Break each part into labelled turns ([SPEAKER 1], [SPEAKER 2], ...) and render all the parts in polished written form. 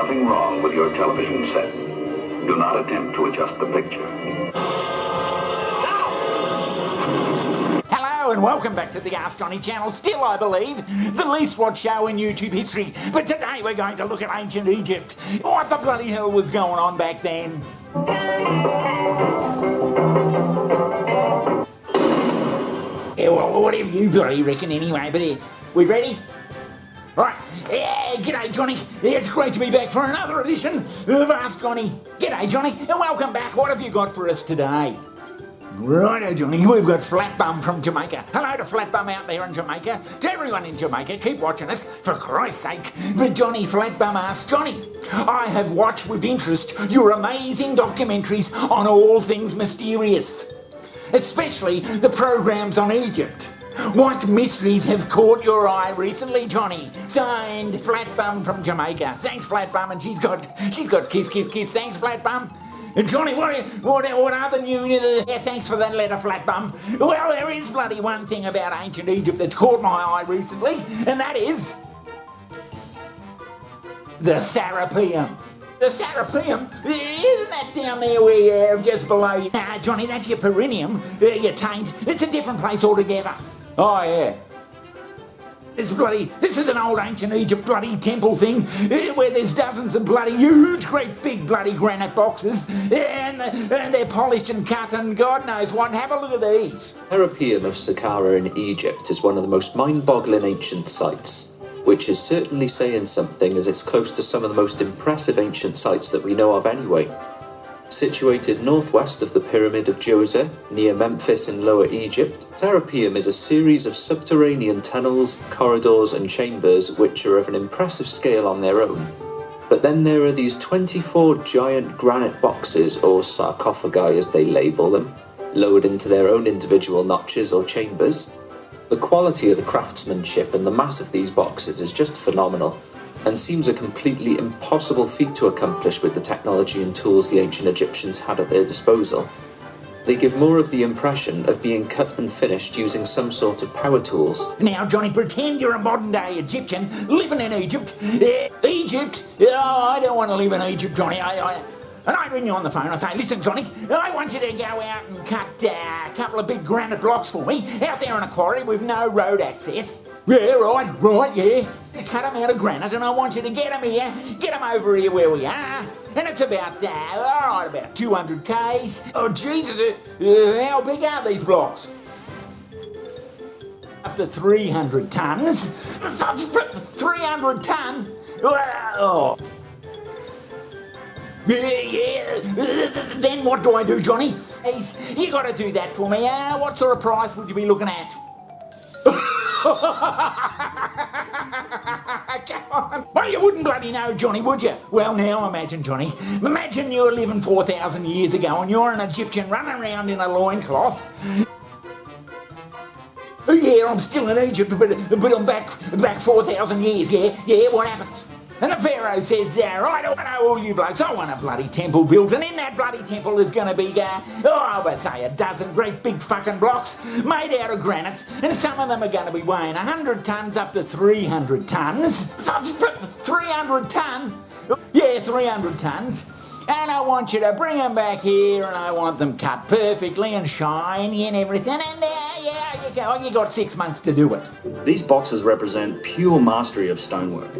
[SPEAKER 1] nothing wrong with your television set. Do not attempt to adjust the picture.
[SPEAKER 2] Hello and welcome back to the Ask Johnny channel. Still, I believe, the least watched show in YouTube history. But today we're going to look at ancient Egypt. What the bloody hell was going on back then? Yeah, well, whatever you bloody reckon anyway, but we ready? Right, g'day Johnny, it's great to be back for another edition of Ask Johnny. G'day Johnny, and welcome back. What have you got for us today? Righto Johnny, we've got Flatbum from Jamaica. Hello to Flatbum out there in Jamaica. To everyone in Jamaica, keep watching us, for Christ's sake. But Johnny, Flatbum asks, Johnny, I have watched with interest your amazing documentaries on all things mysterious, especially the programs on Egypt. What mysteries have caught your eye recently, Johnny? Signed, Flatbum from Jamaica. Thanks, Flatbum, and she's got kiss, kiss, kiss. Thanks, Flatbum. And Johnny, what are the new... Yeah, thanks for that letter, Flatbum. Well, there is bloody one thing about ancient Egypt that's caught my eye recently, and that is... the Serapeum. The Serapeum? Isn't that down there where just below you? Nah, Johnny, that's your perineum, your taint. It's a different place altogether. Oh, yeah. This is an old ancient Egypt bloody temple thing where there's dozens of bloody huge, great big bloody granite boxes and they're polished and cut and God knows what. Have a look at these.
[SPEAKER 3] The Serapeum of Saqqara in Egypt is one of the most mind-boggling ancient sites, which is certainly saying something as it's close to some of the most impressive ancient sites that we know of anyway. Situated northwest of the Pyramid of Djoser, near Memphis in Lower Egypt, Serapeum is a series of subterranean tunnels, corridors and chambers which are of an impressive scale on their own. But then there are these 24 giant granite boxes, or sarcophagi as they label them, lowered into their own individual notches or chambers. The quality of the craftsmanship and the mass of these boxes is just phenomenal, and seems a completely impossible feat to accomplish with the technology and tools the ancient Egyptians had at their disposal. They give more of the impression of being cut and finished using some sort of power tools.
[SPEAKER 2] Now, Johnny, pretend you're a modern-day Egyptian living in Egypt. Egypt? Oh, I don't want to live in Egypt, Johnny. And I ring you on the phone, I say, listen, Johnny, I want you to go out and cut a couple of big granite blocks for me out there in a quarry with no road access. Yeah, right, yeah. Cut them out of granite and I want you to get them here, get them over here where we are. And it's about 200 k's. Oh, Jesus, how big are these blocks? Up to 300 tons. 300 ton? Oh. Yeah. Then what do I do, Johnny? You got to do that for me. What sort of price would you be looking at? Come on. Well, you wouldn't bloody know, Johnny, would you? Well, now imagine, Johnny. Imagine you're living 4,000 years ago and you're an Egyptian running around in a loincloth. Yeah, I'm still in Egypt, but I'm back 4,000 years, yeah, what happens? And the Pharaoh says, right, I want all you blokes, I want a bloody temple built, and in that bloody temple there's going to be, I would say a dozen great big fucking blocks made out of granite, and some of them are going to be weighing 100 tons up to 300 tons. 300 ton? Yeah, 300 tons. And I want you to bring them back here, and I want them cut perfectly and shiny and everything, and yeah, you go. You got 6 months to do it.
[SPEAKER 4] These boxes represent pure mastery of stonework.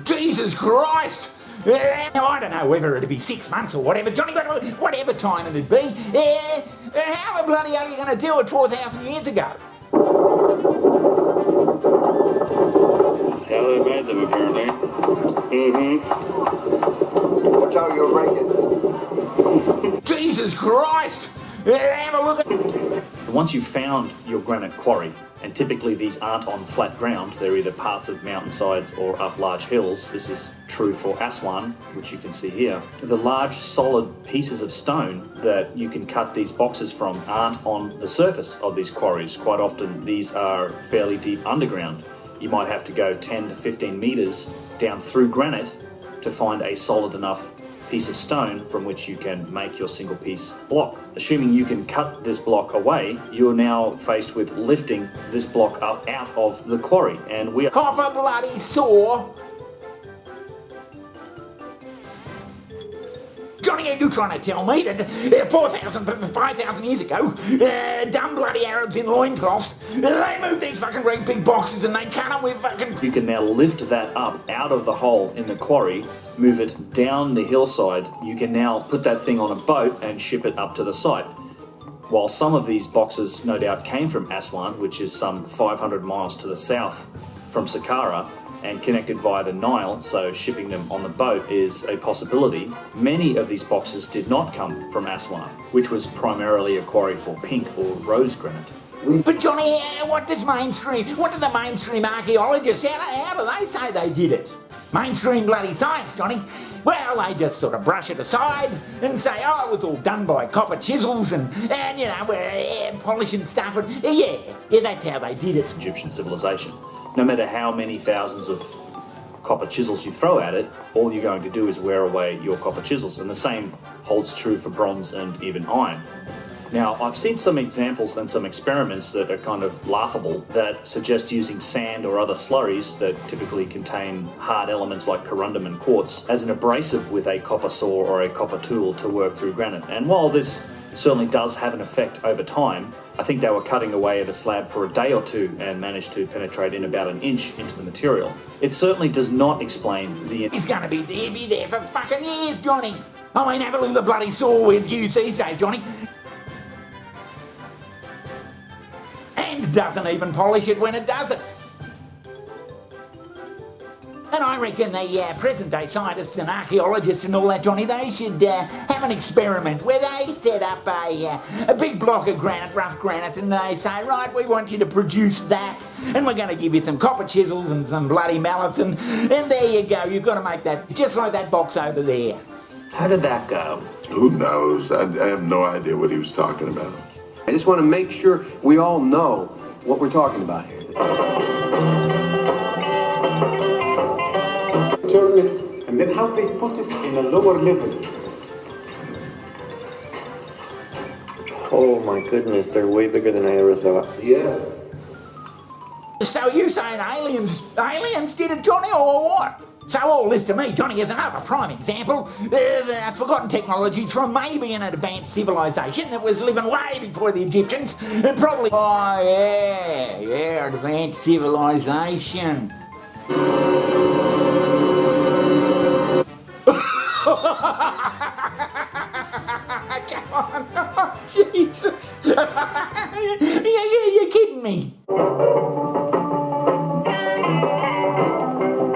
[SPEAKER 2] Jesus Christ! Now, I don't know whether it'd be 6 months or whatever, Johnny, but whatever time it'd be, how the bloody hell are you going to do it 4,000 years ago?
[SPEAKER 5] This is how they made them, apparently.
[SPEAKER 1] Watch out, you'll break it.
[SPEAKER 2] Jesus Christ! Have a look at...
[SPEAKER 4] Once you've found your granite quarry, and typically these aren't on flat ground, they're either parts of mountainsides or up large hills. This is true for Aswan, which you can see here. The large solid pieces of stone that you can cut these boxes from aren't on the surface of these quarries. Quite often these are fairly deep underground. You might have to go 10 to 15 meters down through granite to find a solid enough piece of stone from which you can make your single piece block. Assuming you can cut this block away, you're now faced with lifting this block up out of the quarry, and we are
[SPEAKER 2] copper bloody saw. Johnny, are you trying to tell me that 4,000, 5,000 years ago, dumb bloody Arabs in loincloths, they moved these fucking great big boxes and they cut them with fucking...
[SPEAKER 4] You can now lift that up out of the hole in the quarry, move it down the hillside. You can now put that thing on a boat and ship it up to the site. While some of these boxes no doubt came from Aswan, which is some 500 miles to the south from Saqqara, and connected via the Nile, so shipping them on the boat is a possibility. Many of these boxes did not come from Aswan, which was primarily a quarry for pink or rose granite.
[SPEAKER 2] But Johnny, what do the mainstream archaeologists, how do they say they did it? Mainstream bloody science, Johnny. Well, they just sort of brush it aside and say, oh, it was all done by copper chisels and you know, polishing stuff. And, yeah, that's how they did it.
[SPEAKER 4] Egyptian civilization. No matter how many thousands of copper chisels you throw at it, all you're going to do is wear away your copper chisels. And the same holds true for bronze and even iron. Now, I've seen some examples and some experiments that are kind of laughable that suggest using sand or other slurries that typically contain hard elements like corundum and quartz as an abrasive with a copper saw or a copper tool to work through granite. And while this certainly does have an effect over time, I think they were cutting away at a slab for a day or two and managed to penetrate in about an inch into the material. It certainly does not explain the...
[SPEAKER 2] It's going to be there for fucking years, Johnny. I mean, have a look at the bloody saw with you these days, Johnny. And doesn't even polish it when it does it. And I reckon the present-day scientists and archaeologists and all that, Johnny, they should have an experiment where they set up a big block of granite, rough granite, and they say, right, we want you to produce that, and we're going to give you some copper chisels and some bloody mallets, and there you go. You've got to make that just like that box over there.
[SPEAKER 6] How did that go?
[SPEAKER 7] Who knows? I have no idea what he was talking about.
[SPEAKER 6] I just want to make sure we all know what we're talking about here.
[SPEAKER 8] Turn it, and then how they put it in a lower level.
[SPEAKER 5] Oh my goodness, they're way bigger than I ever thought.
[SPEAKER 6] Yeah.
[SPEAKER 2] So you saying aliens did it, Johnny, or what? So all this to me, Johnny, is another prime example of forgotten technologies from maybe an advanced civilization that was living way before the Egyptians. And probably... Oh, yeah, advanced civilization. Come on, oh, Jesus. You're kidding me.